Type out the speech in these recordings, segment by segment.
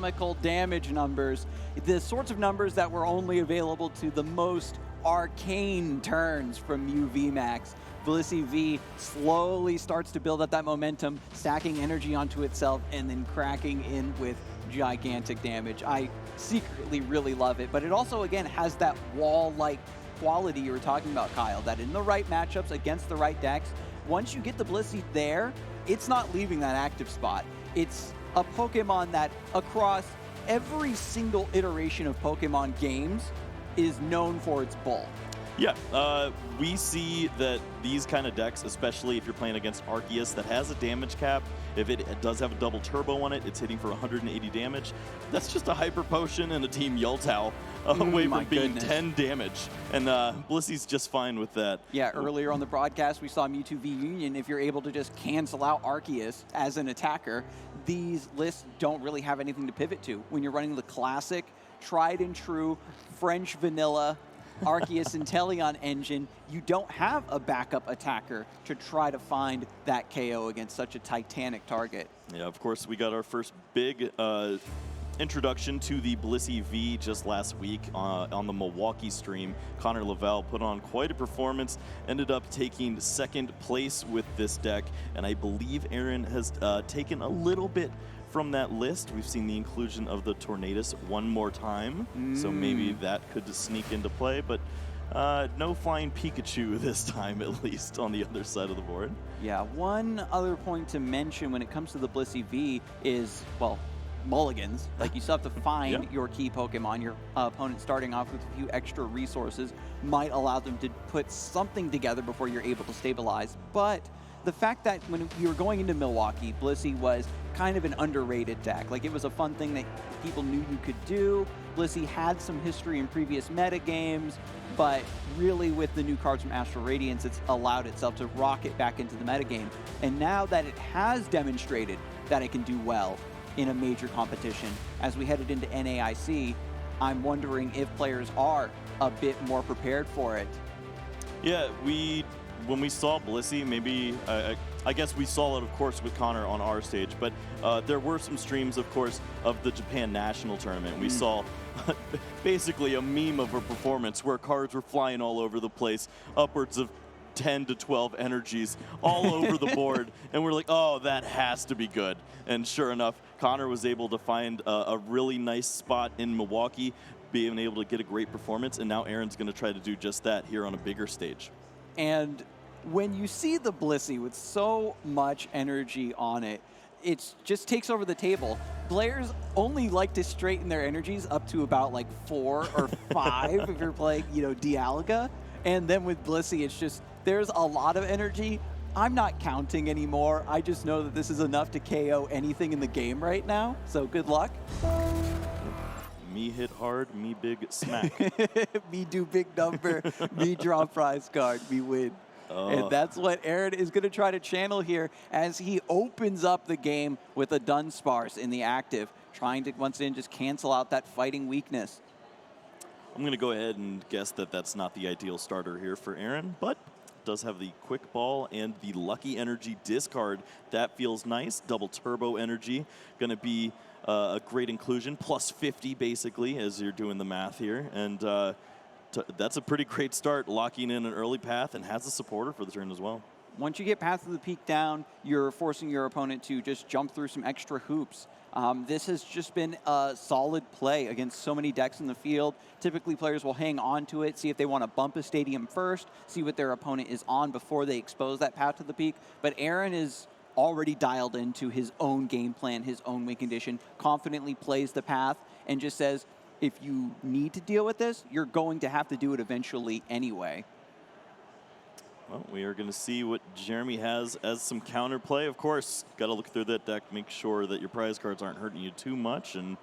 astronomical damage numbers, the sorts of numbers that were only available to the most arcane turns from UV-Max. Blissey V slowly starts to build up that momentum, stacking energy onto itself and then cracking in with gigantic damage. I secretly really love it, but it also, again, has that wall-like quality you were talking about, Kyle, that in the right matchups against the right decks, once you get the Blissey there, it's not leaving that active spot. It's a Pokemon that across every single iteration of Pokemon games is known for its bulk. Yeah, we see that these kind of decks, especially if you're playing against Arceus that has a damage cap, if it does have a double turbo on it, it's hitting for 180 damage. That's just a Hyper Potion and a Team Yeltao away from being 10 damage. And Blissey's just fine with that. Yeah, earlier on the broadcast, we saw Mewtwo v Union. If you're able to just cancel out Arceus as an attacker, these lists don't really have anything to pivot to. When you're running the classic, tried and true, French vanilla, Arceus Inteleon engine, you don't have a backup attacker to try to find that KO against such a titanic target. Yeah, of course, we got our first big introduction to the Blissey V just last week on the Milwaukee stream. Connor Lavelle put on quite a performance, ended up taking second place with this deck, and I believe Aaron has taken a little bit from that list. We've seen the inclusion of the Tornadus one more time, so maybe that could sneak into play, but no flying Pikachu this time, at least, on the other side of the board. Yeah, one other point to mention when it comes to the Blissey V is, well, mulligans. Like, you still have to find your key Pokemon. Your opponent starting off with a few extra resources might allow them to put something together before you're able to stabilize, but the fact that when you were going into Milwaukee, Blissey was kind of an underrated deck. Like, it was a fun thing that people knew you could do. Blissey had some history in previous meta games, but really with the new cards from Astral Radiance, it's allowed itself to rocket back into the metagame. And now that it has demonstrated that it can do well in a major competition, as we headed into NAIC, I'm wondering if players are a bit more prepared for it. Yeah, when we saw Blissey, maybe, I guess we saw it, of course, with Connor on our stage, but there were some streams, of course, of the Japan National Tournament. We saw basically a meme of a performance where cards were flying all over the place, upwards of 10 to 12 energies all over the board, and we're like, oh, that has to be good. And sure enough, Connor was able to find a really nice spot in Milwaukee, being able to get a great performance, and now Aaron's going to try to do just that here on a bigger stage. And when you see the Blissey with so much energy on it, it just takes over the table. Players only like to straighten their energies up to about like 4 or 5 if you're playing, Dialga. And then with Blissey, it's just, there's a lot of energy. I'm not counting anymore. I just know that this is enough to KO anything in the game right now. So good luck. Me hit hard, me big smack. Me do big number, me draw prize card, me win. And that's what Aaron is going to try to channel here as he opens up the game with a Dunsparce in the active, trying to once again just cancel out that fighting weakness. I'm going to go ahead and guess that that's not the ideal starter here for Aaron, but does have the quick ball and the lucky energy discard. That feels nice. Double turbo energy. Going to be a great inclusion. Plus 50 basically as you're doing the math here. And that's a pretty great start, locking in an early path, and has a supporter for the turn as well. Once you get Path of the Peak down, you're forcing your opponent to just jump through some extra hoops. This has just been a solid play against so many decks in the field. Typically, players will hang on to it, see if they want to bump a stadium first, see what their opponent is on before they expose that Path to the Peak. But Aaron is already dialed into his own game plan, his own win condition, confidently plays the path, and just says, if you need to deal with this, you're going to have to do it eventually anyway. Well, we are going to see what Jeremy has as some counterplay. Of course, got to look through that deck, make sure that your prize cards aren't hurting you too much, and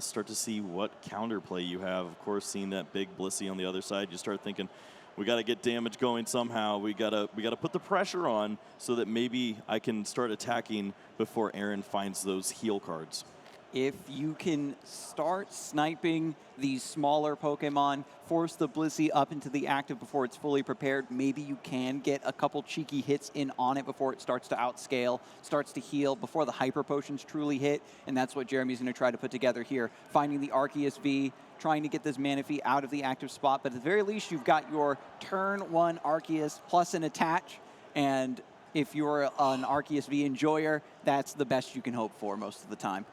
start to see what counterplay you have. Of course, seeing that big Blissey on the other side, you start thinking, we got to get damage going somehow. We got to put the pressure on so that maybe I can start attacking before Aaron finds those heal cards. If you can start sniping these smaller Pokemon, force the Blissey up into the active before it's fully prepared, maybe you can get a couple cheeky hits in on it before it starts to outscale, starts to heal, before the Hyper Potions truly hit, and that's what Jeremy's going to try to put together here. Finding the Arceus V, trying to get this Manaphy out of the active spot, but at the very least, you've got your turn 1 Arceus plus an attach, and if you're an Arceus V enjoyer, that's the best you can hope for most of the time.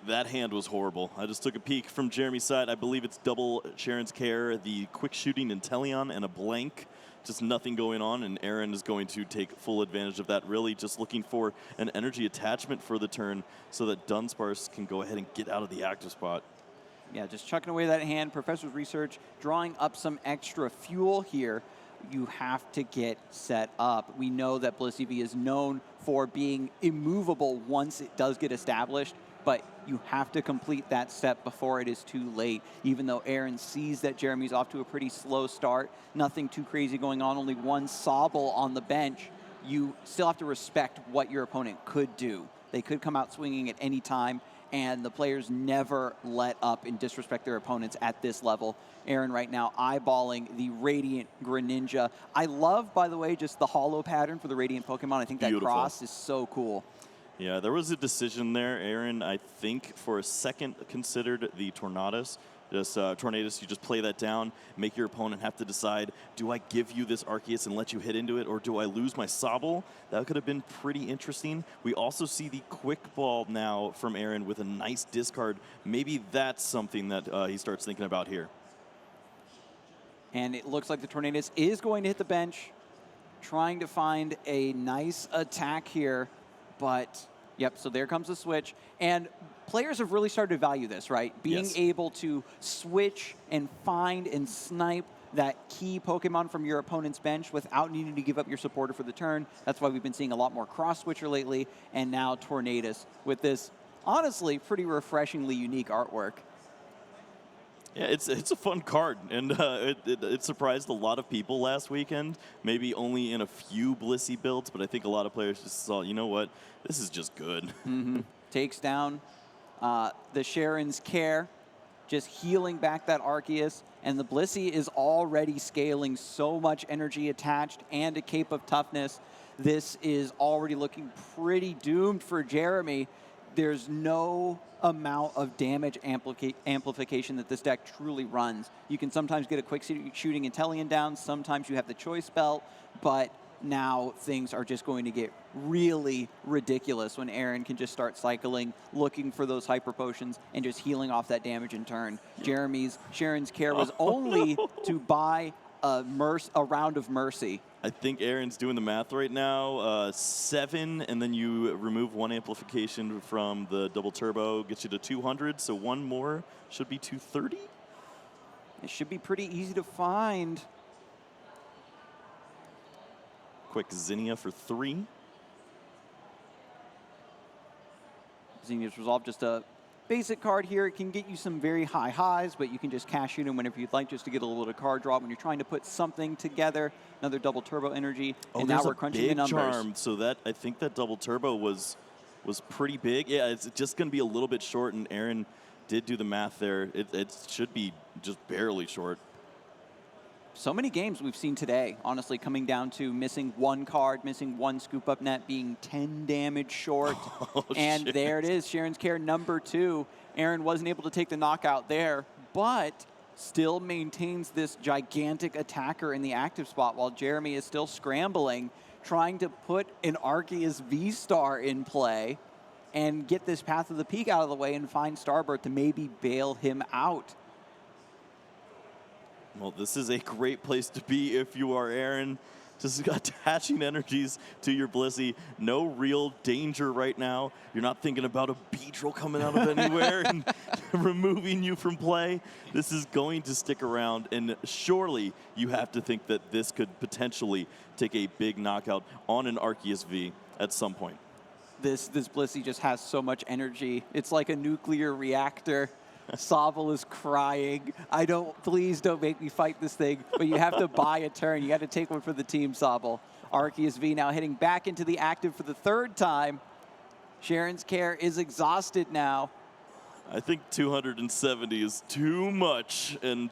That hand was horrible. I just took a peek from Jeremy's side. I believe it's double Sharon's Care, the quick shooting Inteleon, and a blank. Just nothing going on, and Aaron is going to take full advantage of that. Really just looking for an energy attachment for the turn so that Dunsparce can go ahead and get out of the active spot. Yeah, just chucking away that hand. Professor's Research drawing up some extra fuel here. You have to get set up. We know that Blissey V is known for being immovable once it does get established, but you have to complete that step before it is too late. Even though Aaron sees that Jeremy's off to a pretty slow start, nothing too crazy going on, only one Sobble on the bench, you still have to respect what your opponent could do. They could come out swinging at any time, and the players never let up and disrespect their opponents at this level. Aaron right now eyeballing the Radiant Greninja. I love, by the way, just the hollow pattern for the Radiant Pokemon. I think that cross is so cool. Yeah, there was a decision there. Aaron, I think, for a second considered the Tornadus. Tornadus, you just play that down, make your opponent have to decide, do I give you this Arceus and let you hit into it, or do I lose my Sobble? That could have been pretty interesting. We also see the quick ball now from Aaron with a nice discard. Maybe that's something that he starts thinking about here. And it looks like the Tornadus is going to hit the bench, trying to find a nice attack here, but yep, so there comes the switch. And players have really started to value this, right? Being able to switch and find and snipe that key Pokemon from your opponent's bench without needing to give up your supporter for the turn. That's why we've been seeing a lot more cross-switcher lately, and now Tornadus with this, honestly, pretty refreshingly unique artwork. Yeah, it's a fun card, and it surprised a lot of people last weekend. Maybe only in a few Blissey builds, but I think a lot of players just saw, you know what, this is just good. Takes down the Sharon's Care, just healing back that Arceus, and the Blissey is already scaling so much energy attached and a Cape of Toughness. This is already looking pretty doomed for Jeremy. There's no amount of damage amplification that this deck truly runs. You can sometimes get a quick shooting Inteleon down, sometimes you have the choice belt, but now things are just going to get really ridiculous when Aaron can just start cycling, looking for those Hyper Potions, and just healing off that damage in turn. Sharon's Care was only to buy a round of Mercy. I think Aaron's doing the math right now. 7, and then you remove 1 amplification from the double turbo, gets you to 200, so 1 more should be 230? It should be pretty easy to find. Quick Zinnia for 3. Zinnia's Resolve, just a basic card here. It can get you some very high highs, but you can just cash in whenever you'd like just to get a little bit of card draw when you're trying to put something together. Another double turbo energy, and now we're crunching the numbers. Charm, so that I think that double turbo was pretty big. Yeah, it's just going to be a little bit short, and Aaron did do the math there. It should be just barely short. So many games we've seen today, honestly, coming down to missing 1 card, missing 1 scoop up net, being 10 damage short. And shit. There it is, Sharon's Care number 2. Aaron wasn't able to take the knockout there, but still maintains this gigantic attacker in the active spot while Jeremy is still scrambling, trying to put an Arceus V-Star in play and get this Path of the Peak out of the way and find Starbird to maybe bail him out. Well, this is a great place to be if you are Aaron. Just attaching energies to your Blissey. No real danger right now. You're not thinking about a Beedrill coming out of anywhere and removing you from play. This is going to stick around, and surely you have to think that this could potentially take a big knockout on an Arceus V at some point. This Blissey just has so much energy. It's like a nuclear reactor. Sobble is crying. Please don't make me fight this thing, but you have to buy a turn. You got to take one for the team, Sobble. Arceus V now heading back into the active for the 3rd time. Sharon's Care is exhausted now. I think 270 is too much, and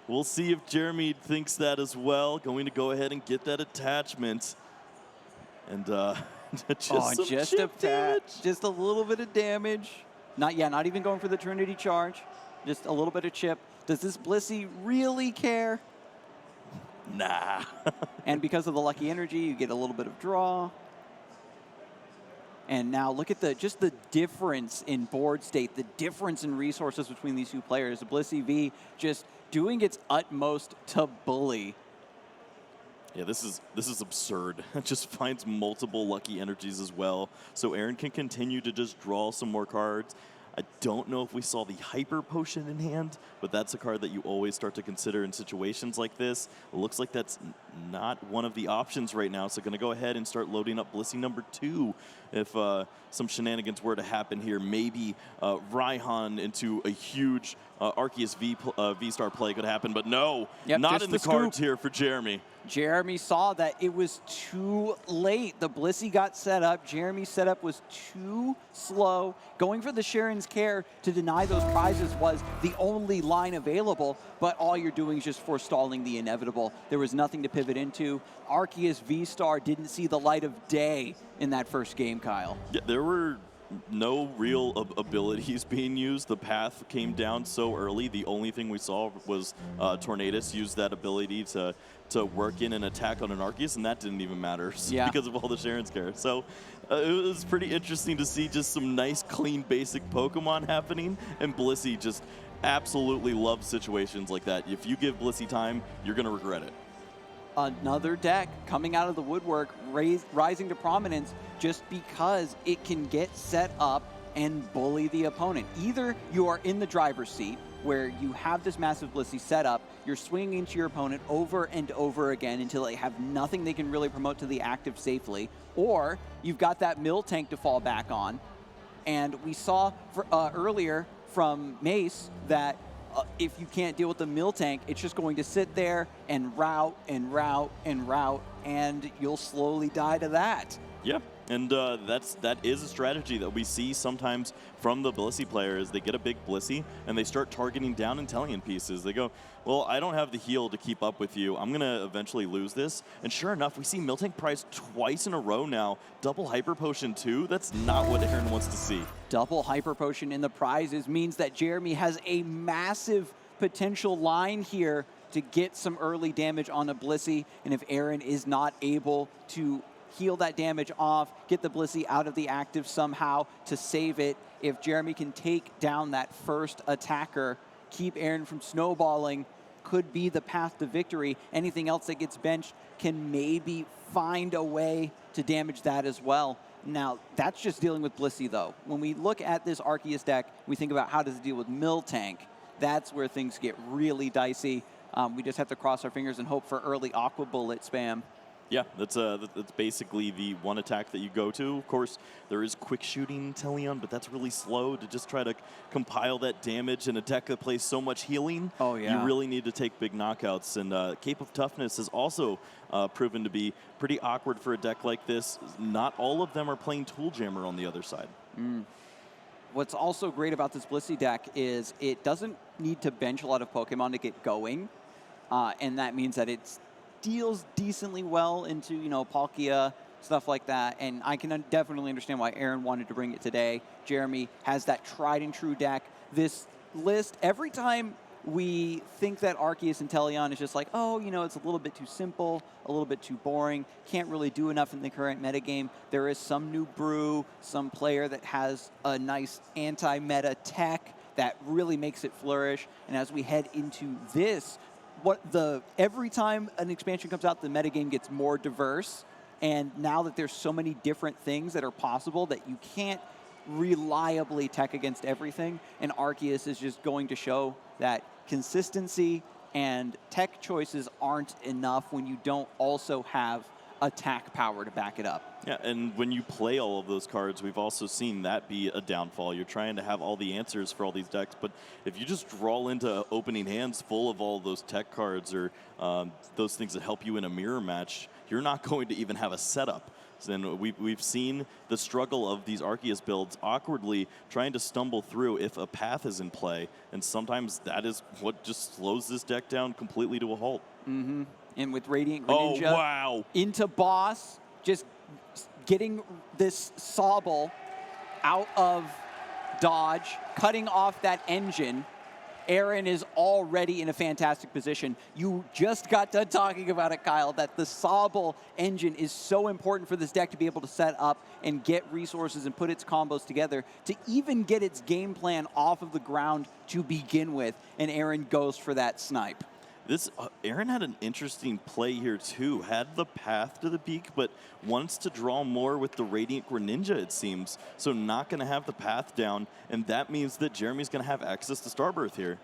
we'll see if Jeremy thinks that as well. Going to go ahead and get that attachment. And just a little bit of damage. Not even going for the Trinity charge. Just a little bit of chip. Does this Blissey really care? Nah. And because of the lucky energy, you get a little bit of draw. And now look at the difference in board state, the difference in resources between these two players. The Blissey V just doing its utmost to bully. Yeah, this is absurd. It just finds multiple lucky energies as well. So Aaron can continue to just draw some more cards. I don't know if we saw the Hyper Potion in hand, but that's a card that you always start to consider in situations like this. It looks like that's not one of the options right now, so going to go ahead and start loading up Blissey number 2 if some shenanigans were to happen here. Maybe Raihan into a huge Arceus V-Star play could happen, but no, not in the cards here for Jeremy. Jeremy saw that it was too late. The Blissey got set up. Jeremy's setup was too slow. Going for the Sharon's Care to deny those prizes was the only line available, but all you're doing is just forestalling the inevitable. There was nothing to pivot into. Arceus V-Star didn't see the light of day in that first game, Kyle. Yeah, there were no real abilities being used. The path came down so early. The only thing we saw was Tornadus use that ability to work in an attack on an Arceus, and that didn't even matter because of all the Sharon's Care. So it was pretty interesting to see just some nice, clean, basic Pokemon happening, and Blissey just absolutely loves situations like that. If you give Blissey time, you're going to regret it. Another deck coming out of the woodwork, rising to prominence just because it can get set up and bully the opponent. Either you are in the driver's seat where you have this massive Blissey setup, you're swinging into your opponent over and over again until they have nothing they can really promote to the active safely, or you've got that mill tank to fall back on. And we saw earlier from Mace that if you can't deal with the mill tank, it's just going to sit there and route and route and route, and you'll slowly die to that. Yeah, and that is a strategy that we see sometimes from the Blissey players. They get a big Blissey, and they start targeting down Intellion pieces. They go, well, I don't have the heal to keep up with you. I'm going to eventually lose this. And sure enough, we see Miltank prize twice in a row now. Double Hyper Potion too. That's not what Aaron wants to see. Double Hyper Potion in the prizes means that Jeremy has a massive potential line here to get some early damage on a Blissey. And if Aaron is not able to heal that damage off, get the Blissey out of the active somehow to save it, if Jeremy can take down that first attacker, keep Aaron from snowballing, could be the path to victory. Anything else that gets benched can maybe find a way to damage that as well. Now, that's just dealing with Blissey, though. When we look at this Arceus deck, we think about how does it deal with Miltank. That's where things get really dicey. We just have to cross our fingers and hope for early Aqua Bullet spam. Yeah, that's basically the one attack that you go to. Of course, there is quick shooting Intellion, but that's really slow to just try to compile that damage in a deck that plays so much healing. Oh, yeah. You really need to take big knockouts. And Cape of Toughness has also proven to be pretty awkward for a deck like this. Not all of them are playing Tool Jammer on the other side. What's also great about this Blissey deck is it doesn't need to bench a lot of Pokemon to get going. And that means that it's deals decently well into, Palkia, stuff like that. And I can definitely understand why Aaron wanted to bring it today. Jeremy has that tried and true deck. This list, every time we think that Arceus Intellion is just like, oh, it's a little bit too simple, a little bit too boring, can't really do enough in the current metagame. There is some new brew, some player that has a nice anti-meta tech that really makes it flourish. And as we head into this, every time an expansion comes out, the metagame gets more diverse. And now that there's so many different things that are possible that you can't reliably tech against everything, and Arceus is just going to show that consistency and tech choices aren't enough when you don't also have attack power to back it up. Yeah, and when you play all of those cards, we've also seen that be a downfall. You're trying to have all the answers for all these decks, but if you just draw into opening hands full of all those tech cards or those things that help you in a mirror match, you're not going to even have a setup. And we've seen the struggle of these Arceus builds awkwardly trying to stumble through if a path is in play. And sometimes that is what just slows this deck down completely to a halt. Mm-hmm. And with Radiant Greninja wow. into boss, just getting this Sobble out of dodge, cutting off that engine, Aaron is already in a fantastic position. You just got done talking about it, Kyle, that the Sobble engine is so important for this deck to be able to set up and get resources and put its combos together to even get its game plan off of the ground to begin with. And Aaron goes for that snipe. This Aaron had an interesting play here too. Had the path to the peak, but wants to draw more with the Radiant Greninja, it seems. So not going to have the path down, and that means that Jeremy's going to have access to Starbirth here.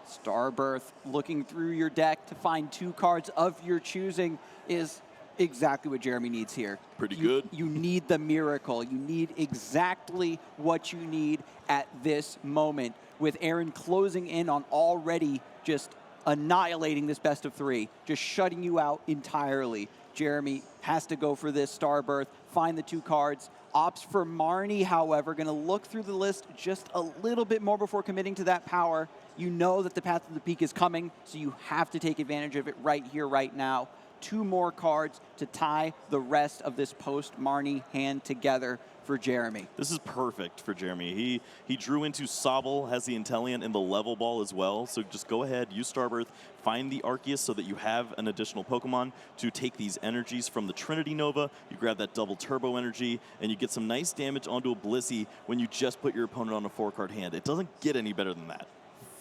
Starbirth, looking through your deck to find 2 cards of your choosing is exactly what Jeremy needs here. Pretty good. You need the miracle. You need exactly what you need at this moment. With Aaron closing in on already just annihilating this best of 3, just shutting you out entirely. Jeremy has to go for this Starbirth, find the 2 cards. Opts for Marnie, however, going to look through the list just a little bit more before committing to that power. You know that the path to the peak is coming, so you have to take advantage of it right here, right now. 2 more cards to tie the rest of this post-Marnie hand together for Jeremy. This is perfect for Jeremy. He drew into Sobble, has the Intelliant and the Level Ball as well. So just go ahead, use Starbirth, find the Arceus so that you have an additional Pokemon to take these energies from the Trinity Nova. You grab that double turbo energy, and you get some nice damage onto a Blissey when you just put your opponent on a 4-card hand. It doesn't get any better than that.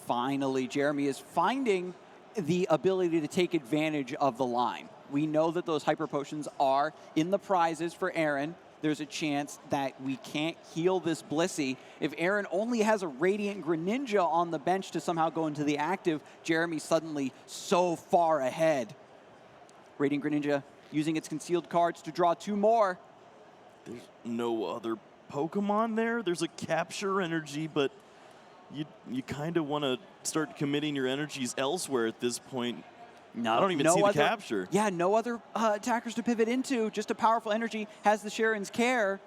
Finally, Jeremy is finding the ability to take advantage of the line. We know that those Hyper Potions are in the prizes for Aaron. There's a chance that we can't heal this Blissey. If Aaron only has a Radiant Greninja on the bench to somehow go into the active, Jeremy's suddenly so far ahead. Radiant Greninja using its concealed cards to draw 2 more. There's no other Pokemon there. There's a Capture Energy, but you kind of want to start committing your energies elsewhere at this point. No, I don't even see the capture. Yeah, no other attackers to pivot into. Just a powerful energy. Has the Sharon's Care.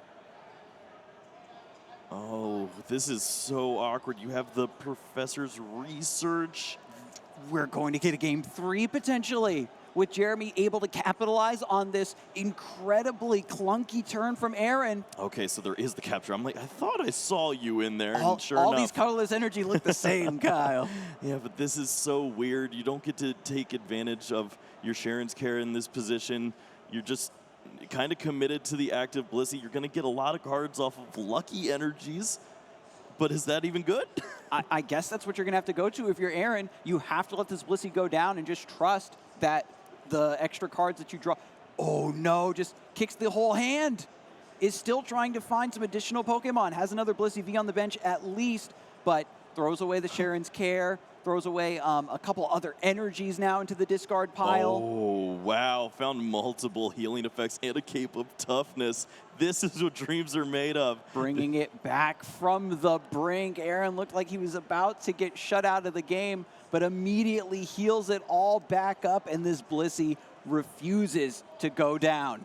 Oh, this is so awkward. You have the Professor's Research. We're going to get a game 3 potentially, with Jeremy able to capitalize on this incredibly clunky turn from Aaron. Okay, so there is the capture. I'm like, I thought I saw you in there, and sure all enough. These colorless energy look the same, Kyle. Yeah, but this is so weird. You don't get to take advantage of your Sharon's Care in this position. You're just kind of committed to the active Blissey. You're going to get a lot of cards off of lucky energies, but is that even good? I guess that's what you're going to have to go to. If you're Aaron, you have to let this Blissey go down and just trust that the extra cards that you draw. Oh no, just kicks the whole hand. Is still trying to find some additional Pokemon. Has another Blissey V on the bench at least, but throws away the Sharon's Care, throws away a couple other energies now into the discard pile. Oh, wow. Found multiple healing effects and a Cape of Toughness. This is what dreams are made of. Bringing it back from the brink. Aaron looked like he was about to get shut out of the game, but immediately heals it all back up, and this Blissey refuses to go down.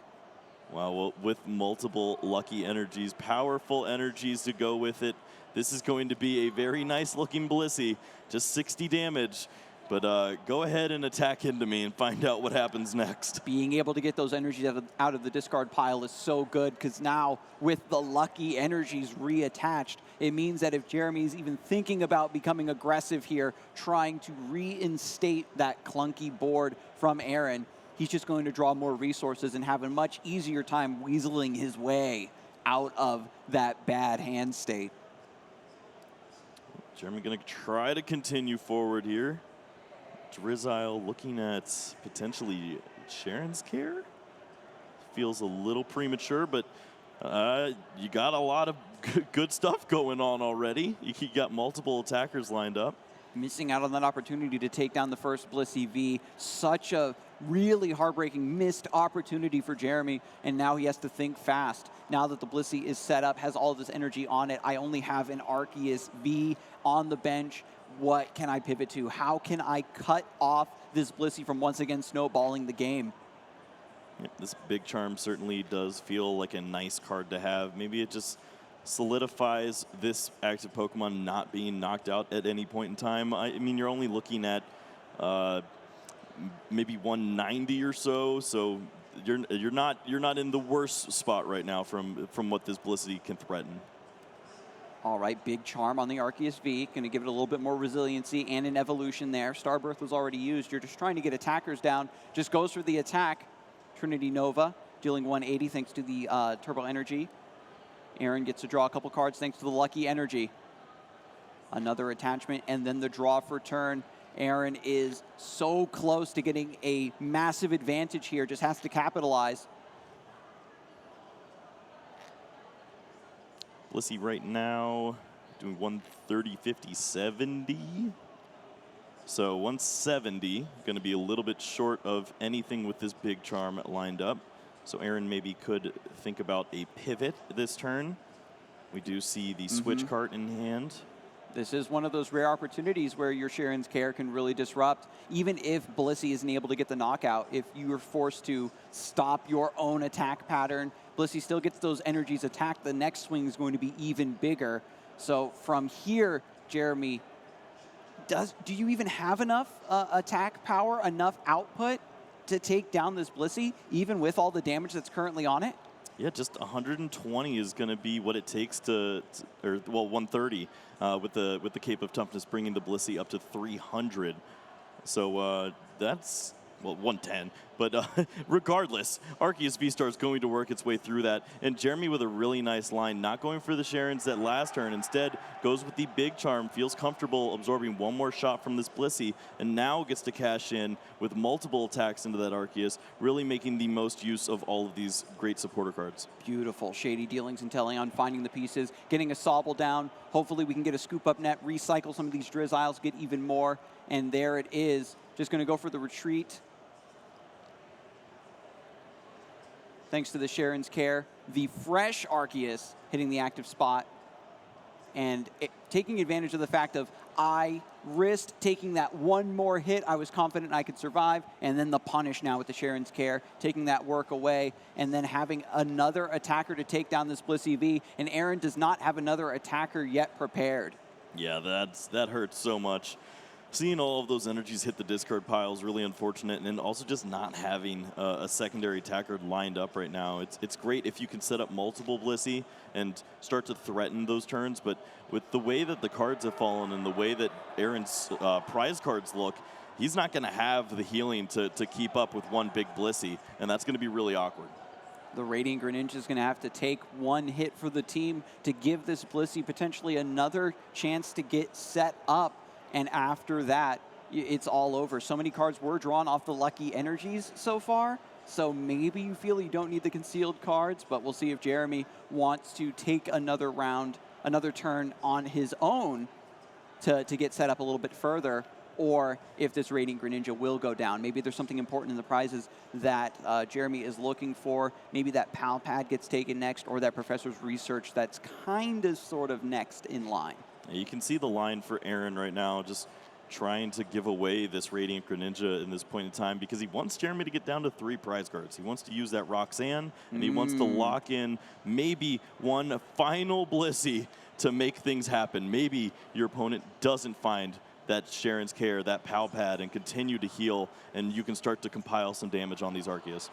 Wow, well, with multiple lucky energies, powerful energies to go with it, this is going to be a very nice-looking Blissey. Just 60 damage. But go ahead and attack into me and find out what happens next. Being able to get those energies out of the discard pile is so good, because now with the lucky energies reattached, it means that if Jeremy's even thinking about becoming aggressive here, trying to reinstate that clunky board from Aaron, he's just going to draw more resources and have a much easier time weaseling his way out of that bad hand state. Jeremy going to try to continue forward here. Drizzile looking at potentially Sharon's Care. Feels a little premature, but you got a lot of good stuff going on already. You got multiple attackers lined up. Missing out on that opportunity to take down the first Blissey V. Such a really heartbreaking missed opportunity for Jeremy, and now he has to think fast. Now that the Blissey is set up, has all this energy on it, I only have an Arceus V on the bench. What can I pivot to? How can I cut off this Blissey from once again snowballing the game? Yep, this big charm certainly does feel like a nice card to have. Maybe it just solidifies this active Pokemon not being knocked out at any point in time. I mean, you're only looking at maybe 190 or so, so you're not in the worst spot right now from what this Blissey can threaten. All right, big charm on the Arceus V. Going to give it a little bit more resiliency and an evolution there. Starbirth was already used. You're just trying to get attackers down. Just goes for the attack. Trinity Nova dealing 180 thanks to the Turbo Energy. Aaron gets to draw a couple cards thanks to the Lucky Energy. Another attachment, and then the draw for turn. Aaron is so close to getting a massive advantage here. Just has to capitalize. Blissey right now doing 130, 50, 70. So 170, going to be a little bit short of anything with this big charm lined up. So Aaron maybe could think about a pivot this turn. We do see the switch cart in hand. This is one of those rare opportunities where your Sharon's Care can really disrupt. Even if Blissey isn't able to get the knockout, if you are forced to stop your own attack pattern, Blissey still gets those energies attacked. The next swing is going to be even bigger. So from here, Jeremy, do you even have enough attack power, enough output to take down this Blissey, even with all the damage that's currently on it? Yeah, just 120 is going to be what it takes or 130 with the Cape of Toughness, bringing the Blissey up to 300. So that's, well, 110. But regardless, Arceus V-Star is going to work its way through that. And Jeremy with a really nice line, not going for the Sharons that last turn. Instead, goes with the big charm, feels comfortable absorbing one more shot from this Blissey, and now gets to cash in with multiple attacks into that Arceus, really making the most use of all of these great supporter cards. Beautiful. Shady Dealings and Teleon finding the pieces, getting a Sobble down. Hopefully we can get a scoop up net, recycle some of these Drizziles, get even more. And there it is. Just going to go for the retreat. Thanks to the Sharon's Care. The fresh Arceus hitting the active spot and taking advantage of the fact of I risked taking that one more hit. I was confident I could survive. And then the punish now with the Sharon's Care, taking that work away and then having another attacker to take down this Blissey V. And Aaron does not have another attacker yet prepared. Yeah, that hurts so much. Seeing all of those energies hit the discard pile is really unfortunate, and then also just not having a secondary attacker lined up right now. It's great if you can set up multiple Blissey and start to threaten those turns, but with the way that the cards have fallen and the way that Aaron's prize cards look, he's not going to have the healing to keep up with one big Blissey, and that's going to be really awkward. The Radiant Greninja is going to have to take one hit for the team to give this Blissey potentially another chance to get set up. And after that, it's all over. So many cards were drawn off the Lucky Energies so far. So maybe you feel you don't need the concealed cards, but we'll see if Jeremy wants to take another round, another turn on his own to get set up a little bit further, or if this Radiant Greninja will go down. Maybe there's something important in the prizes that Jeremy is looking for. Maybe that Pal Pad gets taken next, or that Professor's Research that's kind of sort of next in line. You can see the line for Aaron right now, just trying to give away this Radiant Greninja in this point in time because he wants Jeremy to get down to 3 prize cards. He wants to use that Roxanne, and he wants to lock in maybe one final Blissey to make things happen. Maybe your opponent doesn't find that Sharon's Care, that Pal Pad, and continue to heal, and you can start to compile some damage on these Arceus.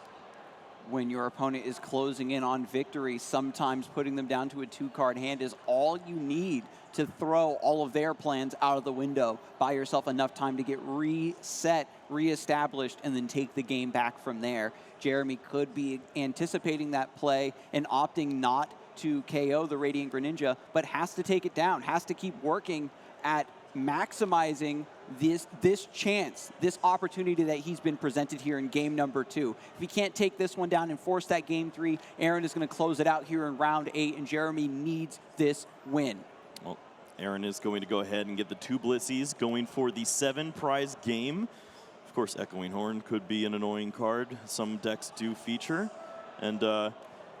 When your opponent is closing in on victory, sometimes putting them down to a 2-card hand is all you need to throw all of their plans out of the window. Buy yourself enough time to get reset, reestablished, and then take the game back from there. Jeremy could be anticipating that play and opting not to KO the Radiant Greninja, but has to take it down, has to keep working at maximizing this chance, this opportunity that he's been presented here in game number 2. If he can't take this one down and force that game 3, Aaron is going to close it out here in round 8, and Jeremy needs this win. Well, Aaron is going to go ahead and get the 2 Blissies, going for the 7 prize game. Of course, Echoing Horn could be an annoying card. Some decks do feature. And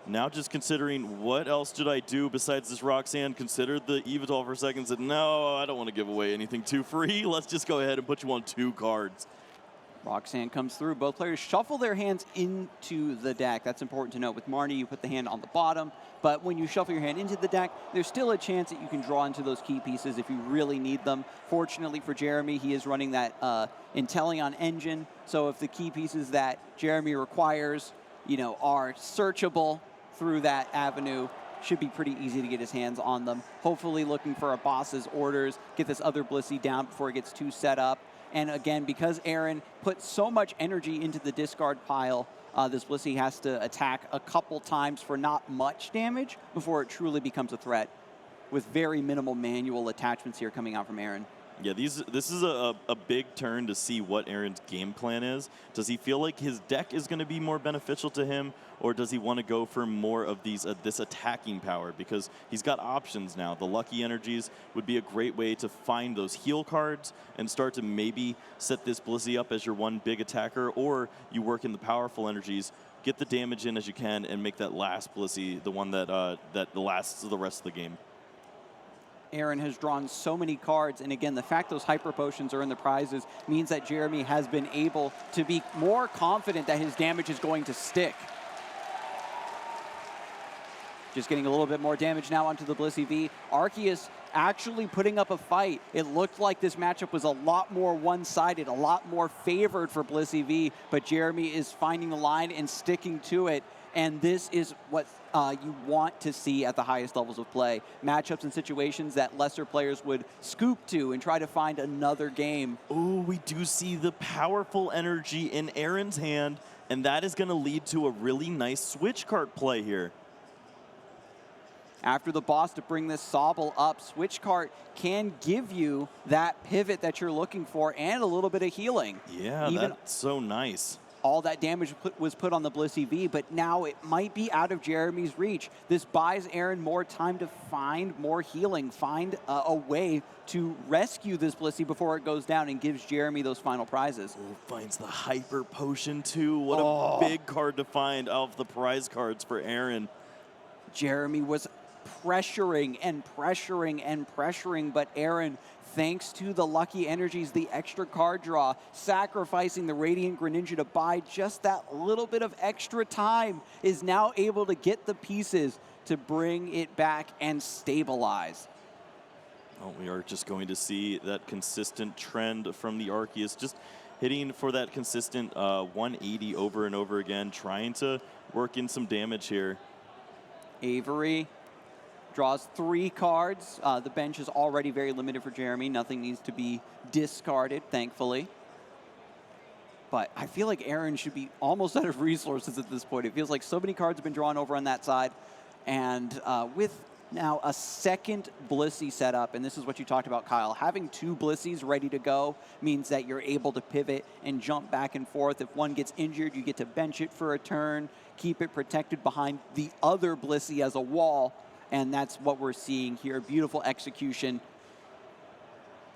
now just considering what else did I do besides this Roxanne, considered the Evital for a second, said, no, I don't want to give away anything too free. Let's just go ahead and put you on 2 cards. Roxanne comes through. Both players shuffle their hands into the deck. That's important to note. With Marnie, you put the hand on the bottom, but when you shuffle your hand into the deck, there's still a chance that you can draw into those key pieces if you really need them. Fortunately for Jeremy, he is running that Inteleon engine, so if the key pieces that Jeremy requires, are searchable through that avenue, should be pretty easy to get his hands on them. Hopefully looking for a boss's orders, get this other Blissey down before it gets too set up. And again, because Aaron put so much energy into the discard pile, this Blissey has to attack a couple times for not much damage before it truly becomes a threat, with very minimal manual attachments here coming out from Aaron. Yeah, this is a big turn to see what Aaron's game plan is. Does he feel like his deck is going to be more beneficial to him, or does he want to go for more of this attacking power? Because he's got options now. The Lucky Energies would be a great way to find those heal cards and start to maybe set this Blissey up as your one big attacker, or you work in the powerful energies, get the damage in as you can, and make that last Blissey the one that lasts the rest of the game. Aaron has drawn so many cards, and again, the fact those Hyper Potions are in the prizes means that Jeremy has been able to be more confident that his damage is going to stick. Just getting a little bit more damage now onto the Blissey V. Arceus actually putting up a fight. It looked like this matchup was a lot more one-sided, a lot more favored for Blissey V, but Jeremy is finding the line and sticking to it. And this is what you want to see at the highest levels of play. Matchups and situations that lesser players would scoop to and try to find another game. Oh, we do see the powerful energy in Aaron's hand, and that is going to lead to a really nice switch card play here. After the boss to bring this Sobble up, Switch Cart can give you that pivot that you're looking for and a little bit of healing. Yeah, that's so nice. All that damage was put on the Blissey V, but now it might be out of Jeremy's reach. This buys Aaron more time to find more healing, find a way to rescue this Blissey before it goes down, and gives Jeremy those final prizes. Oh, finds the Hyper Potion too. What a big card to find out of the prize cards for Aaron. Jeremy was pressuring and pressuring and pressuring, but Aaron, thanks to the Lucky Energies, the extra card draw, sacrificing the Radiant Greninja to buy just that little bit of extra time, is now able to get the pieces to bring it back and stabilize. Oh, we are just going to see that consistent trend from the Arceus, just hitting for that consistent 180 over and over again, trying to work in some damage here. Avery draws 3 cards. The bench is already very limited for Jeremy. Nothing needs to be discarded, thankfully. But I feel like Aaron should be almost out of resources at this point. It feels like so many cards have been drawn over on that side. And with now a second Blissey setup, and this is what you talked about, Kyle, having 2 Blisseys ready to go means that you're able to pivot and jump back and forth. If one gets injured, you get to bench it for a turn, keep it protected behind the other Blissey as a wall. And that's what we're seeing here. Beautiful execution.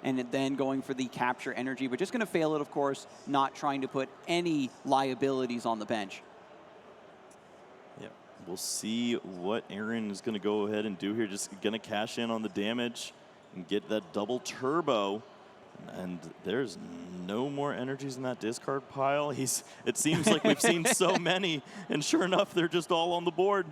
And then going for the capture energy, but just going to fail it, of course, not trying to put any liabilities on the bench. Yeah, we'll see what Aaron is going to go ahead and do here. Just going to cash in on the damage and get that double turbo. And there's no more energies in that discard pile. It seems like we've seen so many, and sure enough, they're just all on the board.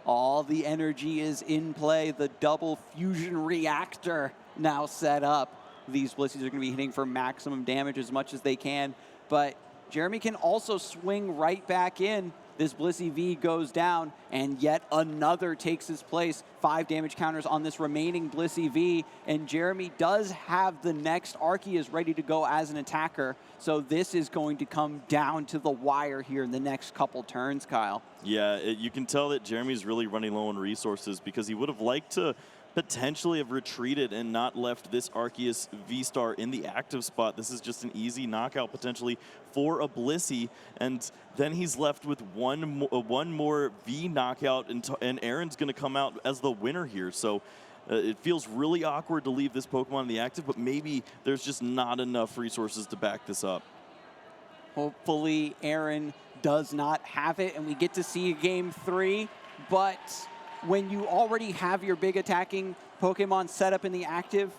All the energy is in play. The double fusion reactor now set up. These Blisseys are going to be hitting for maximum damage as much as they can. But Jeremy can also swing right back in. This Blissey V goes down, and yet another takes his place. 5 damage counters on this remaining Blissey V, and Jeremy does have the next Arceus ready to go as an attacker. So this is going to come down to the wire here in the next couple turns, Kyle. Yeah, you can tell that Jeremy's really running low on resources because he would have liked to potentially have retreated and not left this Arceus V-Star in the active spot. This is just an easy knockout potentially for a Blissey, and then he's left with one more V knockout, and Aaron's going to come out as the winner here. So it feels really awkward to leave this Pokemon in the active, but maybe there's just not enough resources to back this up. Hopefully Aaron does not have it, and we get to see game 3, but when you already have your big attacking Pokemon set up in the active,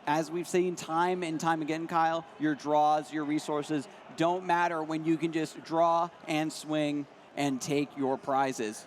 as we've seen time and time again, Kyle, your draws, your resources don't matter when you can just draw and swing and take your prizes.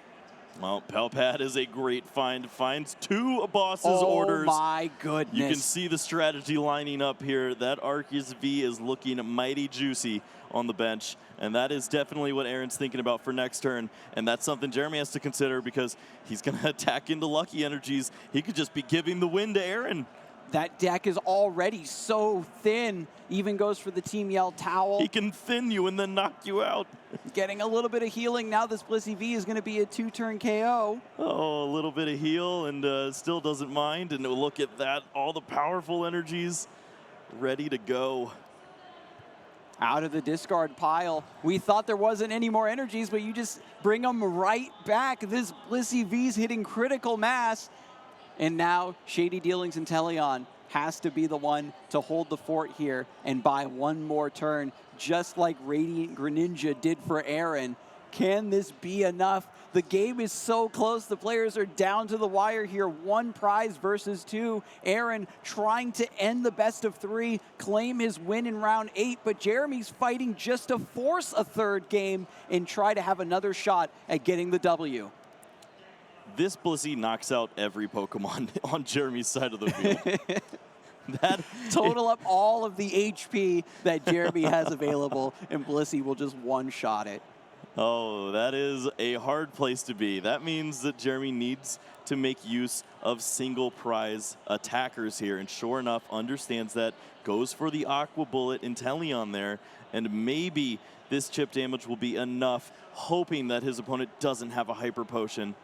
Well, Pelpad is a great find. Finds 2 bosses orders. Oh my goodness. You can see the strategy lining up here. That Arceus V is looking mighty juicy on the bench, and that is definitely what Aaron's thinking about for next turn, and that's something Jeremy has to consider because he's going to attack into Lucky Energies. He could just be giving the win to Aaron. That deck is already so thin. Even goes for the Team Yell Towel. He can thin you and then knock you out. Getting a little bit of healing. Now this Blissey V is going to be a 2-turn KO. Oh, a little bit of heal and still doesn't mind. And look at that. All the powerful energies ready to go. Out of the discard pile. We thought there wasn't any more energies, but you just bring them right back. This Blissey V's hitting critical mass. And now Shady Dealings and Teleon has to be the one to hold the fort here and buy one more turn, just like Radiant Greninja did for Aaron. Can this be enough? The game is so close. The players are down to the wire here. 1 prize versus 2. Aaron trying to end the best of 3, claim his win in round 8, but Jeremy's fighting just to force a 3rd game and try to have another shot at getting the W. This Blissey knocks out every Pokemon on Jeremy's side of the field. That total up all of the HP that Jeremy has available, and Blissey will just one-shot it. Oh, that is a hard place to be. That means that Jeremy needs to make use of single prize attackers here, and sure enough, understands that, goes for the Aqua Bullet in Teleon there, and maybe this chip damage will be enough, hoping that his opponent doesn't have a Hyper Potion.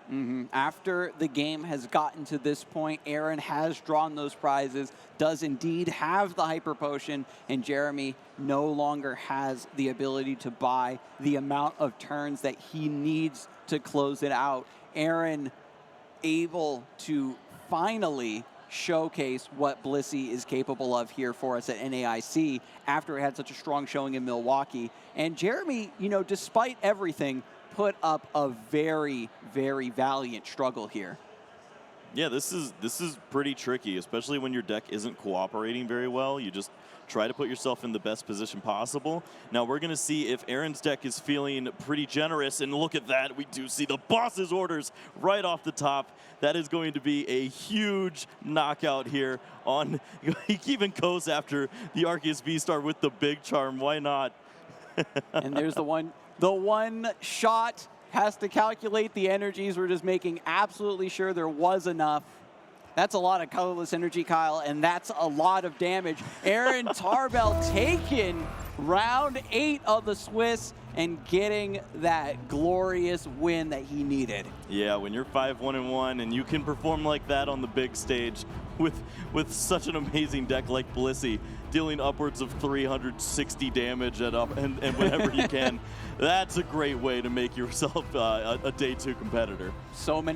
After the game has gotten to this point, Aaron has drawn those prizes, does indeed have the Hyper Potion, and Jeremy no longer has the ability to buy the amount of turns that he needs to close it out. Aaron able to finally showcase what Blissey is capable of here for us at NAIC after it had such a strong showing in Milwaukee. And Jeremy, you know, despite everything, put up a very, very valiant struggle here. Yeah, this is pretty tricky, especially when your deck isn't cooperating very well. You just try to put yourself in the best position possible. Now we're going to see if Aaron's deck is feeling pretty generous, and look at that. We do see the boss's orders right off the top. That is going to be a huge knockout here on. He even goes after the Arceus V-Star with the big charm. Why not? And there's the one shot. Has to calculate the energies. We're just making absolutely sure there was enough. That's a lot of colorless energy, Kyle, and that's a lot of damage. Aaron Tarbell taking round 8 of the Swiss and getting that glorious win that he needed. Yeah, when you're 5-1-1 and you can perform like that on the big stage with such an amazing deck like Blissey, dealing upwards of 360 damage and whenever you can, that's a great way to make yourself a day 2 competitor. So many